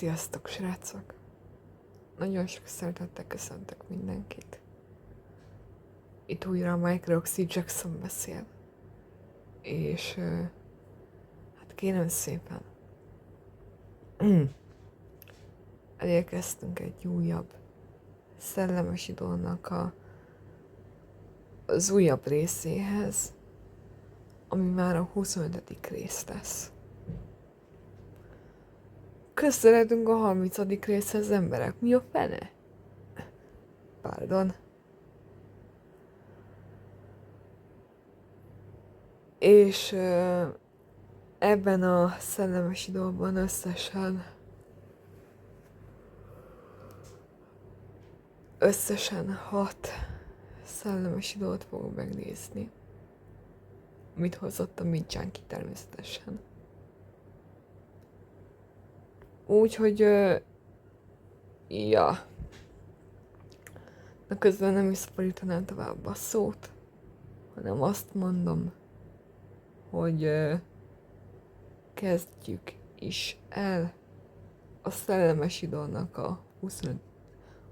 Sziasztok, srácok! Nagyon sok szeretettel köszöntök mindenkit. Itt újra a Mike Roxy Jackson beszél. És hát kérem szépen, elérkeztünk egy újabb Szellemes idónak az újabb részéhez, ami már a 25. rész lesz. Köszönhetünk a 30. részhez, emberek. Mi a fene? Pardon. És ebben a Szellemes idóban összesen 6 szellemes idót fogunk megnézni. Mit hozott a Midjánki természetesen. Úgyhogy, ja. Na közben nem is szaporítanám tovább a szót, hanem azt mondom, hogy kezdjük is el a Szellemes idónak a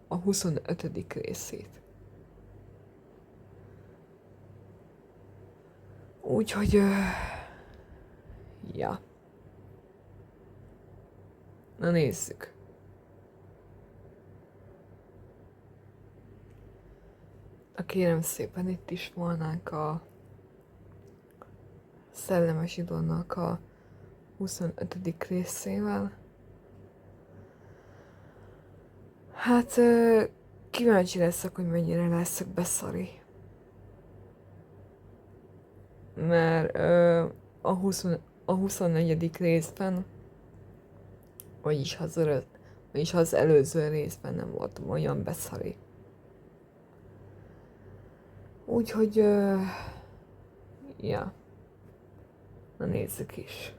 25. részét. Úgyhogy, ja. Na nézzük. Kérem szépen, itt is volnánk a Szellemes idónak a 25. részével. Hát kíváncsi leszek, hogy mennyire leszek beszari. Mert a 24. részben, vagyis az előző részben nem voltam olyan beszari. Úgyhogy, ja, na nézzük is.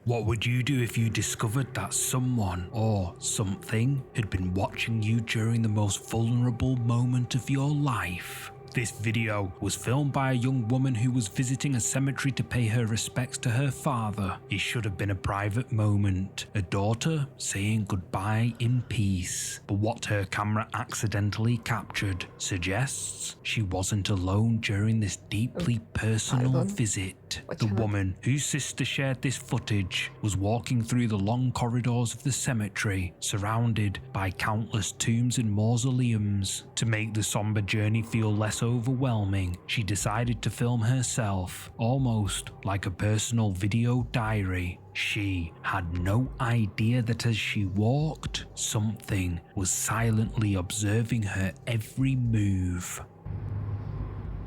What would you do if you discovered that someone or something had been watching you during the most vulnerable moment of your life? This video was filmed by a young woman who was visiting a cemetery to pay her respects to her father. It should have been a private moment, a daughter saying goodbye in peace. But what her camera accidentally captured suggests she wasn't alone during this deeply personal visit. The woman whose sister shared this footage was walking through the long corridors of the cemetery, surrounded by countless tombs and mausoleums. To make the somber journey feel less overwhelming, she decided to film herself, almost like a personal video diary. She had no idea that as she walked, something was silently observing her every move.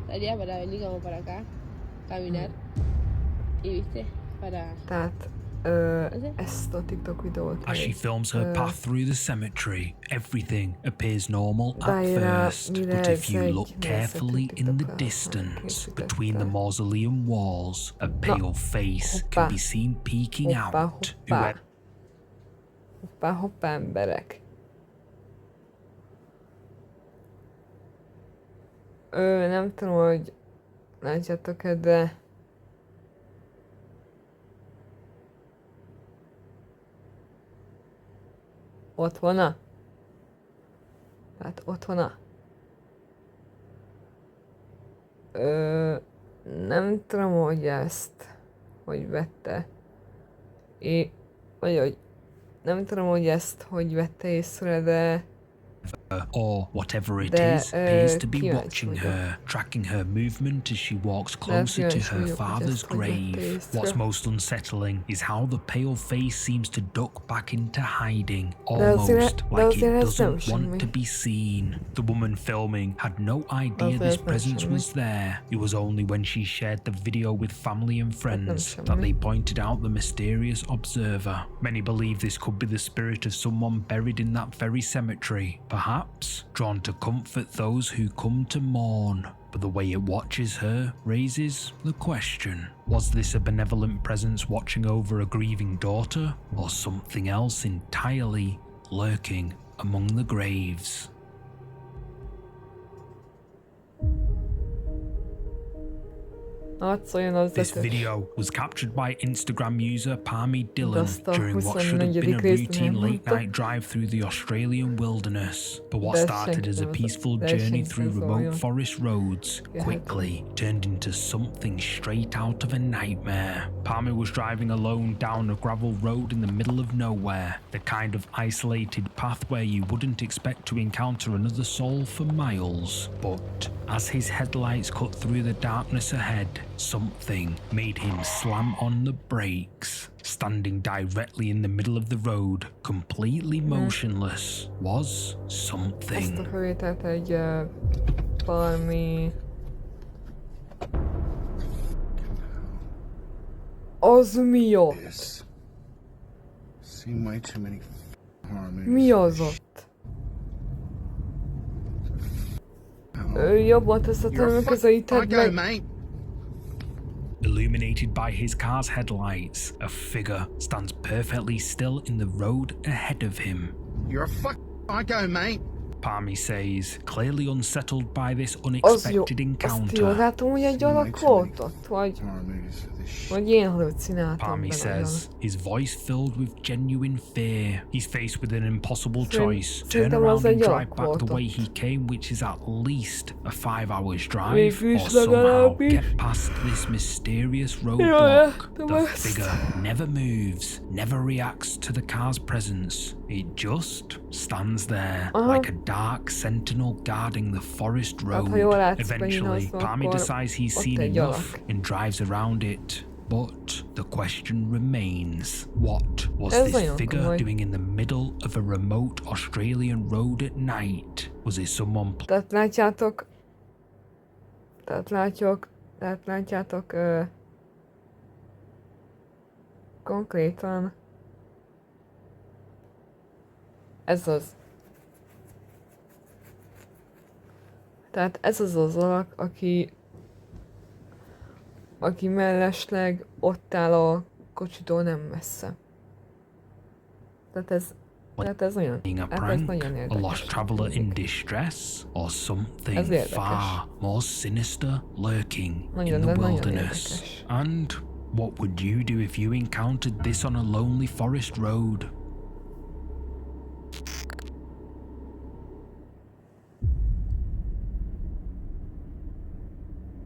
Allá para venir como para acá, caminar. Y viste, para... Tehát ezt a TikTok videót. As she films her path through the cemetery, everything appears normal at first, but if you look carefully in the distance, between the mausoleum walls, a pale face can be seen peeking out. Hoppá, emberek. Nem tudom, hogy látjátok-e, de otthona? Hát otthona? Nem tudom, hogy ezt hogy vette. Nem tudom, hogy ezt hogy vette észre, de or whatever it is appears to be watching her, tracking her movement as she walks closer to her father's grave. What's most unsettling is how the pale face seems to duck back into hiding, almost like it doesn't want to be seen. The woman filming had no idea this presence was there. It was only when she shared the video with family and friends that they pointed out the mysterious observer. Many believe this could be the spirit of someone buried in that very cemetery, perhaps drawn to comfort those who come to mourn. But the way it watches her raises the question: was this a benevolent presence watching over a grieving daughter, or something else entirely lurking among the graves? Hadd szóljon az This ötös. video was captured by Instagram user Palmy Dillon Azt a during what should have been a 24. részben routine elmondta. late-night drive through the Australian wilderness. But what De started senki as a nem az- peaceful de journey senki through nem remote szóljon. forest roads quickly turned into something straight out of a nightmare. Palmy was driving alone down a gravel road in the middle of nowhere, the kind of isolated path where you wouldn't expect to encounter another soul for miles. But as his headlights cut through the darkness ahead, something made him slam on the brakes. Standing directly in the middle of the road, completely motionless, was Ezt a something. felvételt egy valami... Az mi ott? This. Seen way too many horror movies. Mi az ott? Jobban teszed, You're a hanem I közelíted go, meg. mate. Illuminated by his car's headlights, a figure stands perfectly still in the road ahead of him. You're a I go, mate. Palmy says, clearly unsettled by this Az jó, unexpected azt jól encounter. látom, hogy egy alak volt ott, vagy... Horror movies for this shit. Vagy én halucináltam Palmy be says, his voice filled with genuine fear. He's faced with an impossible Szerint- choice. Turn szerintem around az and egy drive alak back the volt way ott. he came, which is at least a 5 hours drive, Végül or is somehow legalábbis. get past this mysterious Jaj, roadblock. de The ezt. figure never moves, never reacts to the car's presence. It just stands there like a dark sentinel guarding the forest road. ha jól látsz, Eventually, Benny, Palmy akkor decides he's ott seen egy enough alak. and drives around it. But the question remains, what was Ez this nagyon figure komoly. doing in the middle of a remote Australian road at night? Was it someone Tehát látjátok... Tehát látjátok... Konkrétan... Ez az. Tehát ez az az alak, aki mellesleg ott áll a kocsitól nem messze. Tehát ez nagyon, being a hát ez prank, nagyon a érdekes. lost traveller in distress, or something Ez érdekes. far more sinister lurking Nagyon, in the de nagyon wilderness? érdekes. And what would you do if you encountered this on a lonely forest road?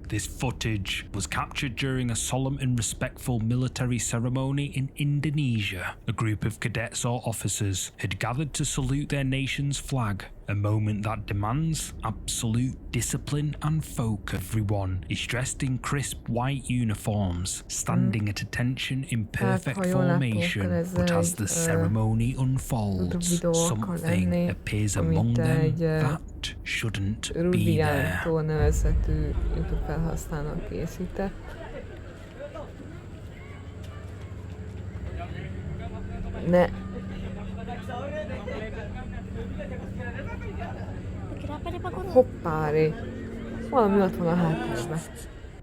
This footage was captured during a solemn and respectful military ceremony in Indonesia. A group of cadets or officers had gathered to salute their nation's flag, a moment that demands absolute discipline and focus. Everyone is dressed in crisp white uniforms, standing at attention in perfect ha jól látom, formation, akkor ez but as egy, the ceremony unfolds, videó akar something lenni, appears amit among them egy, that shouldn't be Rudy there. Gántól nevezetű YouTube felhasználók készített. Ne. Hoppáré. Valami ott van a háttérben.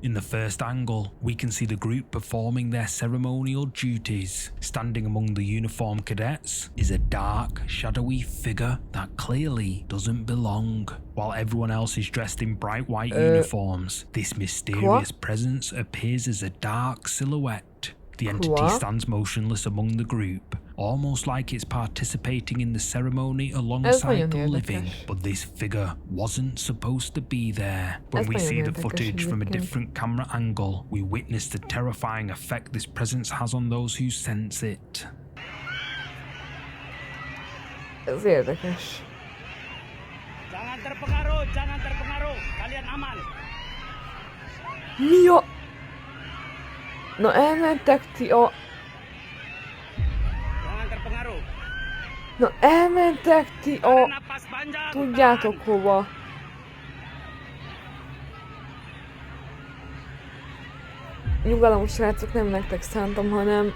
In the first angle, we can see the group performing their ceremonial duties. Standing among the uniformed cadets is a dark, shadowy figure that clearly doesn't belong. While everyone else is dressed in bright white uniforms, this mysterious presence appears as a dark silhouette. The entity stands motionless among the group, almost like it's participating in the ceremony alongside the living, but this figure wasn't supposed to be there. When we see the footage from a different camera angle, we witness the terrifying effect this presence has on those who sense it. Ez érdekes. Jangan terpengaruh, jangan terpengaruh. Kalian aman. Mi a... Na elmentek ti a... Jangan terpengaruh. Na elmentek ti a... Napas panjang. Tudjátok hova. Nyugalom, srácok, nem nektek szántam, hanem...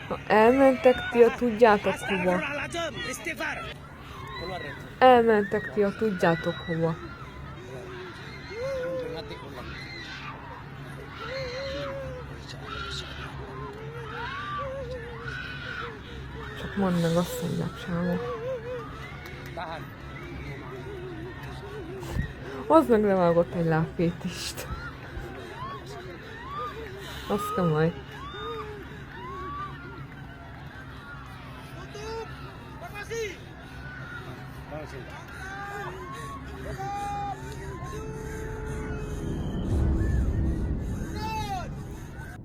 Na elmentek ti a tudjátok hova. Astagfirullahaladzim, istighfar. Keluar ya. Elmentek ti a tudjátok hova. Csak mondd meg, azt mondják, Sámok. Tahan. Az meg levágott egy lábfétist. Az komoly.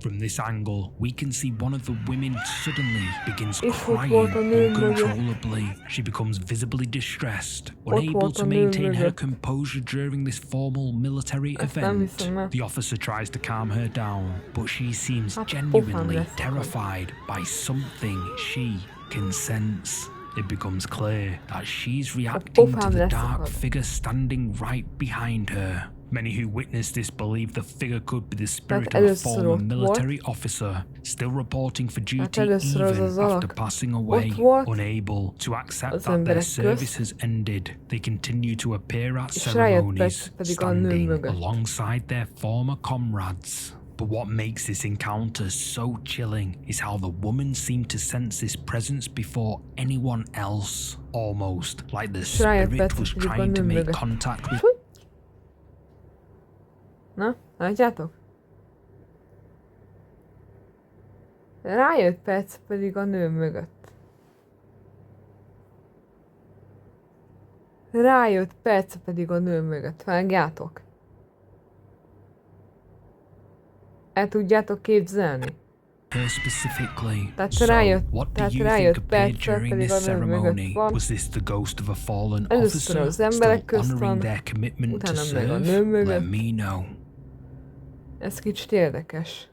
From this angle, we can see one of the women suddenly begins És ott crying volt a nő mögött. uncontrollably. She becomes visibly distressed, unable volt to a nő maintain her mögött. composure during this formal military Ezt nem event. hiszem el. The officer tries to calm her down, but she seems Hát genuinely pofán lesz. terrified by something she can sense. It becomes clear that she's reacting to pofán the lesz dark akad. figure standing right behind her. Many who witnessed this believe the figure could be the spirit of a először former ott military officer, still reporting for duty először az even az after alak passing away, ott volt, unable to accept az that their emberek service közt, has ended. They continue to appear at és rájött ceremonies, pedig a nő standing mögött. alongside their former comrades. But what makes this encounter so chilling is how the woman seemed to sense this presence before anyone else, almost like the És rájött spirit was pedig a trying to nő make mögött. contact with. Na, látjátok? Rájött perc pedig a nő mögött. Rájött perc pedig a nő mögött. Vágjátok? El tudjátok képzelni? Her specifically. Tehát So, rájött, what do tehát you think rájött appeared perccel during pedig this a nő mögött ceremony? van. Was this the ghost of a fallen Először officer az still emberek közt honoring van, their commitment to utána meg a serve? nő mögött. Let me know. Ez kicsit érdekes.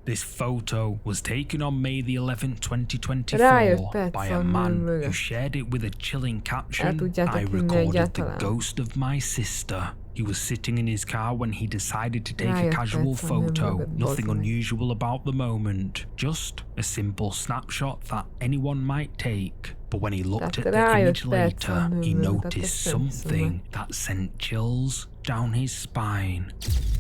This photo was taken on May the 11th, 2024 Rájött perc by a a nő man who mögött. shared it with a chilling El caption. tudjátok I hinni recorded the egyáltalán? ghost of my sister. He was sitting in his car when he decided to take a Rájött casual perc a nő photo. mögött, Nothing bazd meg. unusual about the moment, just a simple snapshot that anyone might take. But when he looked Tehát at the rájött image perc a later, nő he mögött, tehát noticed ezt nem hiszem something el. that sent chills down his spine.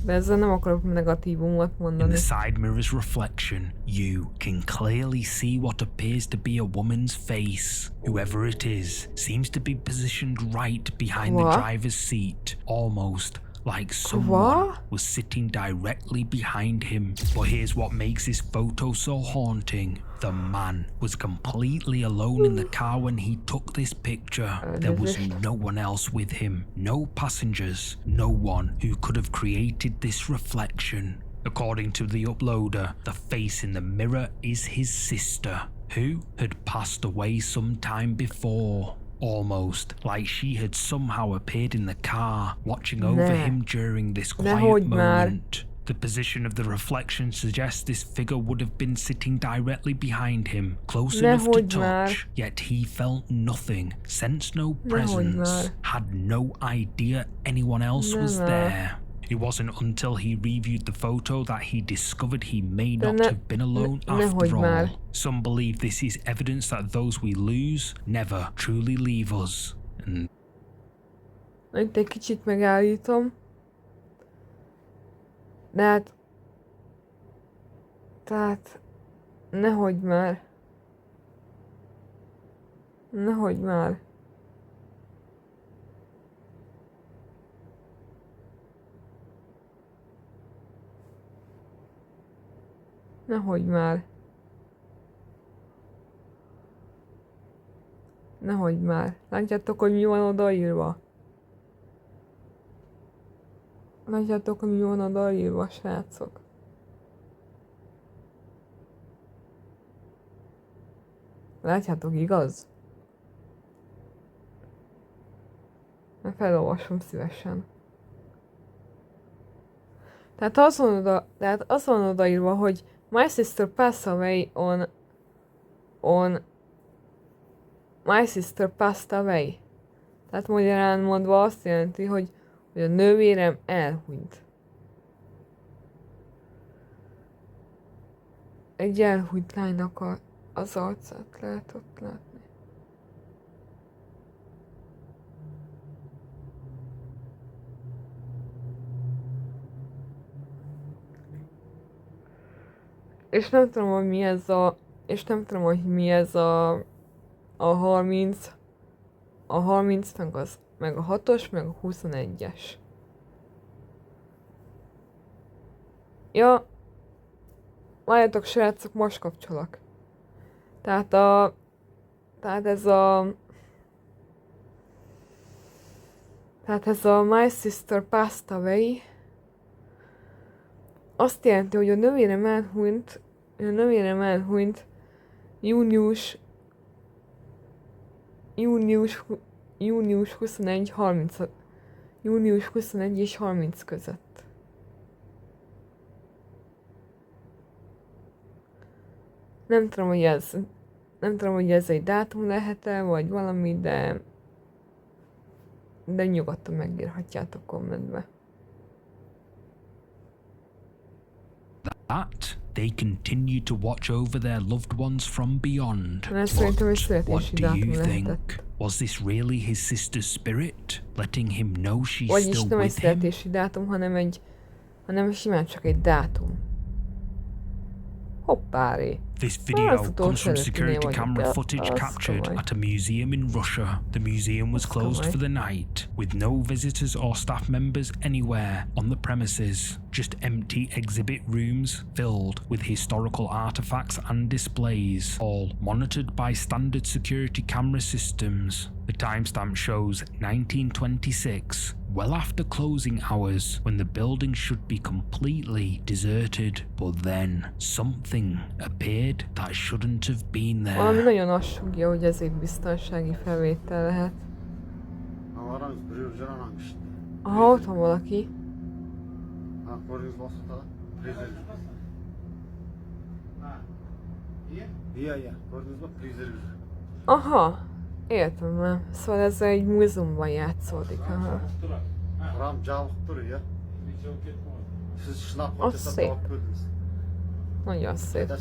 De ezzel nem akarok negatívumot In mondani. the side mirror's reflection, you can clearly see what appears to be a woman's face. Whoever it is seems to be positioned right behind the What? driver's seat, almost like someone was sitting directly behind him. But here's what makes this photo so haunting. The man was completely alone in the car when he took this picture. There was no one else with him, no passengers, no one who could have created this reflection. According to the uploader, the face in the mirror is his sister, who had passed away some time before. Almost like she had somehow appeared in the car, watching over him during this quiet moment. The position of the reflection suggests this figure would have been sitting directly behind him, close enough to touch, yet he felt nothing, sensed no presence, had no idea anyone else was there. It wasn't until he reviewed the photo that he discovered he may not have been alone after all. Some believe this is evidence that those we lose never truly leave us. And Itt egy kicsit megállítom. De hát... Tehát... Nehogy már. Nehogy már. Nehogy már. Nehogy már. Látjátok, hogy mi van odaírva? Látjátok, hogy mi van odaírva, srácok? Látjátok, igaz? Mert felolvasom szívesen. Tehát az van odaírva, hogy my sister passed away my sister passed away. Tehát magyarán mondva azt jelenti, hogy a nővérem elhunyt. Egy elhunyt lánynak az arcát lehet ott látni. És nem tudom, hogy mi ez a 30 a 30, meg a 6-os, meg a 21-es. Ja, várjatok srácok, most kapcsolok. Tehát ez a My Sister Passed Away azt jelenti, hogy a nővérem elhunyt június 21 és 30 között. Nem tudom, hogy ez egy dátum lehet-e, vagy valami, de nyugodtan megírhatjátok kommentbe. That they continue to watch over their loved ones from beyond. Mert szerintem egy What születési do dátum you think? lehetett. Was this really his sister's spirit, letting him know she's Vagyis still nem egy with him? születési dátum, hanem simán csak egy dátum. Hoppáré. This video az utolsó comes from előttinél security vagyok, camera de footage az captured komoly. at a museum in Russia. The museum was Az closed komoly. for the night, with no visitors or staff members anywhere on the premises. Just empty exhibit rooms filled with historical artifacts and displays, all monitored by standard security camera systems. The timestamp shows 1926, well after closing hours, when the building should be completely deserted. But then something appeared that shouldn't have been Valami there. nagyon azt sugja, hogy ez egy biztonsági felvétel lehet. Aha, ott van valaki. Aha, értem már. Szóval ez egy múzeumban játszódik. Aha. Az szép. Nagyon szép.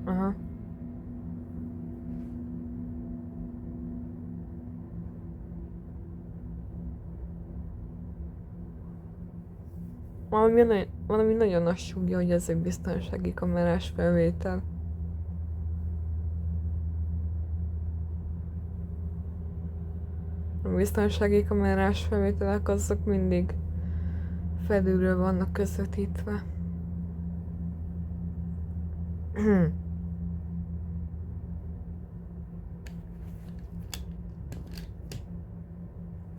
Aha. Valami nagyon azt sugja, hogy ez egy biztonsági kamerás felvétel. A biztonsági kamerás felvételek azok mindig felülről vannak közvetítve.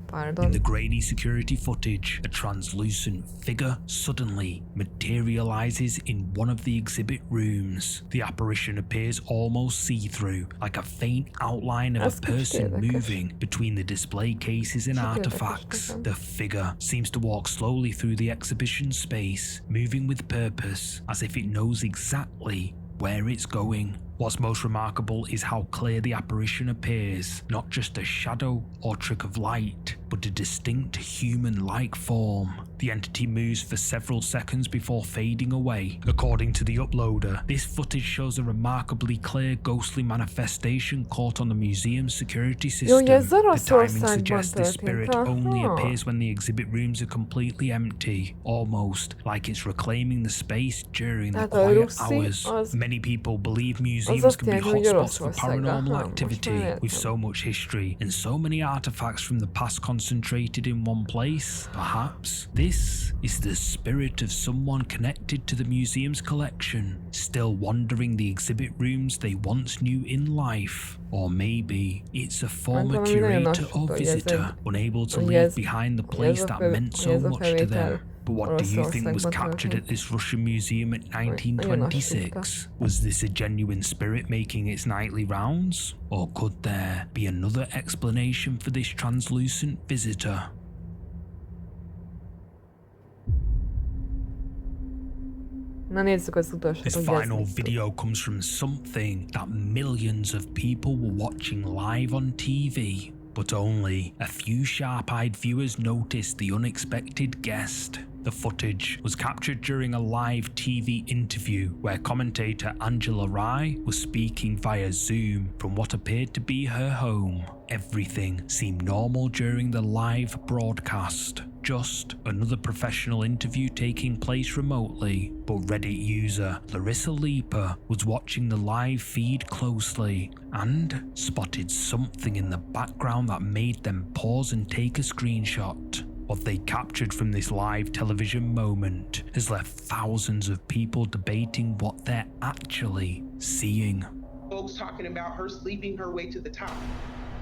Pardon. In the grainy security footage, a translucent figure suddenly materializes in one of the exhibit rooms. The apparition appears almost see-through, like a faint outline of That's a person kicsit moving between the display cases and artifacts. The figure seems to walk slowly through the exhibition space, moving with purpose, as if it knows exactly where it's going. What's most remarkable is how clear the apparition appears, not just a shadow or trick of light, but a distinct human-like form. The entity moves for several seconds before fading away. According to the uploader, this footage shows a remarkably clear ghostly manifestation caught on the museum's security system. The timing suggests the spirit only appears when the exhibit rooms are completely empty, almost like it's reclaiming the space during the quiet hours. Many people believe museums can be hotspots for paranormal activity, with so much history and so many artifacts from the past concentrated in one place. Perhaps this is the spirit of someone connected to the museum's collection, still wandering the exhibit rooms they once knew in life. Or maybe it's a former curator or visitor, unable to leave behind the place that meant so much to them. But what do you think was captured at this Russian museum in 1926? Was this a genuine spirit making its nightly rounds? Or could there be another explanation for this translucent visitor? This final video comes from something that millions of people were watching live on TV, but only a few sharp-eyed viewers noticed the unexpected guest. The footage was captured during a live TV interview where commentator Angela Rye was speaking via Zoom from what appeared to be her home. Everything seemed normal during the live broadcast. Just another professional interview taking place remotely, but Reddit user Larissa Leaper was watching the live feed closely and spotted something in the background that made them pause and take a screenshot. What they captured from this live television moment has left thousands of people debating what they're actually seeing. Folks talking about her sleeping her way to the top.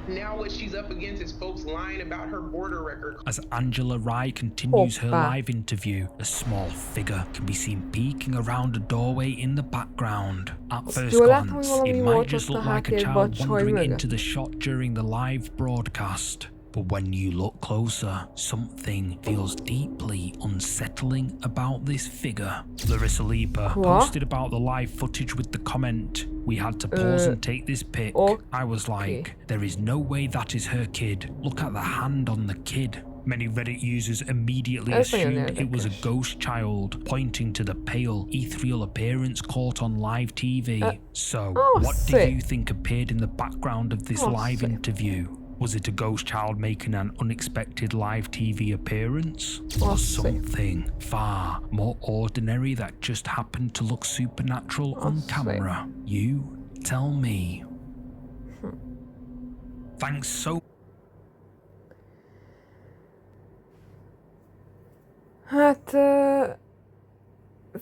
Now what she's up against is folks lying about her border record. As Angela Rye continues her live interview, a small figure can be seen peeking around a doorway in the background. At first glance, it might just look like a child wandering into the shot during the live broadcast. But when you look closer, something feels deeply unsettling about this figure. Larissa Leaper posted about the live footage with the comment, "We had to pause and take this pic. I was like, there is no way that is her kid. Look at the hand on the kid." Many Reddit users immediately assumed it was a ghost child, pointing to the pale, ethereal appearance caught on live TV. So, what do you think appeared in the background of this live interview? Was it a ghost child making an unexpected live TV appearance? Or something far more ordinary that just happened to look supernatural on camera? You tell me. Thanks so. Hát,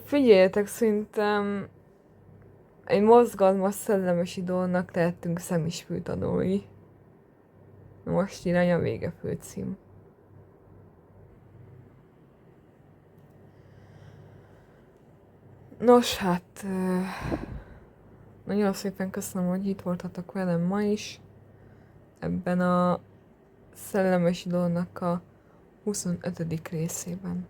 figyeljetek, szerintem egy mozgalmas szellemes idónak lehetünk szemispű tanulni. Most irány a vége főcím. Nos, hát nagyon szépen köszönöm, hogy itt voltatok velem ma is. Ebben a szellemes idónak a 25. részében.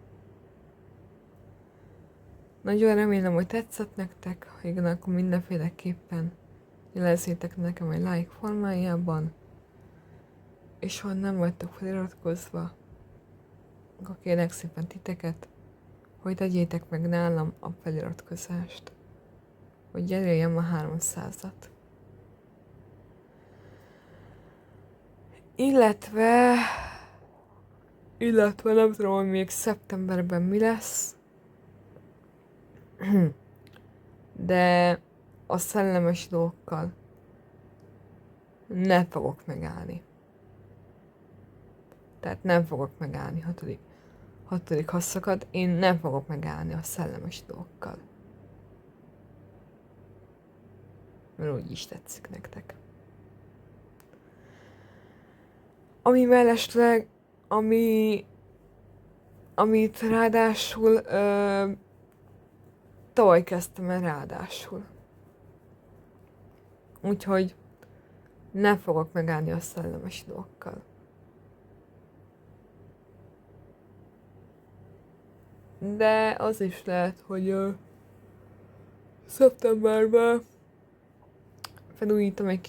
Nagyon remélem, hogy tetszett nektek, ha igen, akkor mindenféleképpen jelezzétek nekem egy like formájában. És ha nem vagytok feliratkozva, akkor kérlek szépen titeket, hogy tegyétek meg nálam a feliratkozást, hogy elérjem a 300-at. Illetve nem tudom, hogy még szeptemberben mi lesz, de a szellemes dolgokkal nem fogok megállni. Tehát nem fogok megállni, hatodik hasszakad, én nem fogok megállni a szellemes dolgokkal. Mert úgy is tetszik nektek. Ami mellesleg, amit ráadásul tavaly kezdtem el ráadásul. Úgyhogy nem fogok megállni a szellemes dolgokkal. De az is lehet, hogy szeptemberben felújítom egy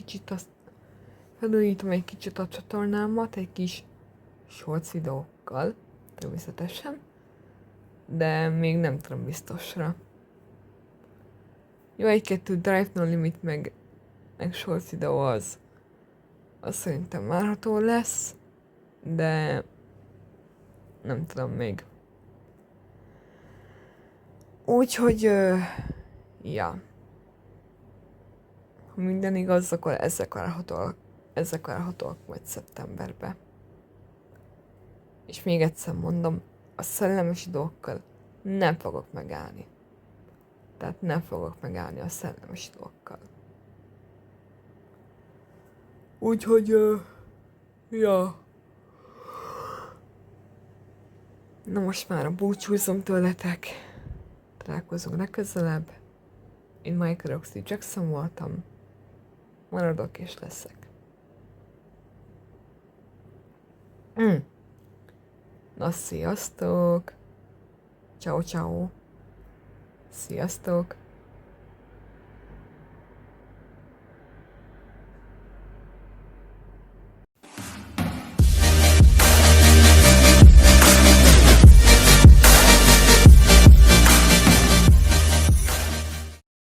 kicsit a csatornámat, egy kis shorts videókkal, természetesen, de még nem tudom biztosra. Jó, egy-kettő Drive No Limit meg shorts videó az szerintem várható lesz, de nem tudom még. Úgyhogy, ja. Ha minden igaz, akkor ezek várhatóak majd szeptemberben. És még egyszer mondom, a szellemes dolgokkal nem fogok megállni. Tehát nem fogok megállni a szellemes dolgokkal. Úgyhogy, ja. Na most már búcsúzom tőletek. Találkozunk legközelebb. Én Michael Roxy Jackson voltam. Maradok és leszek. Na, sziasztok! Ciao, ciao! Sziasztok!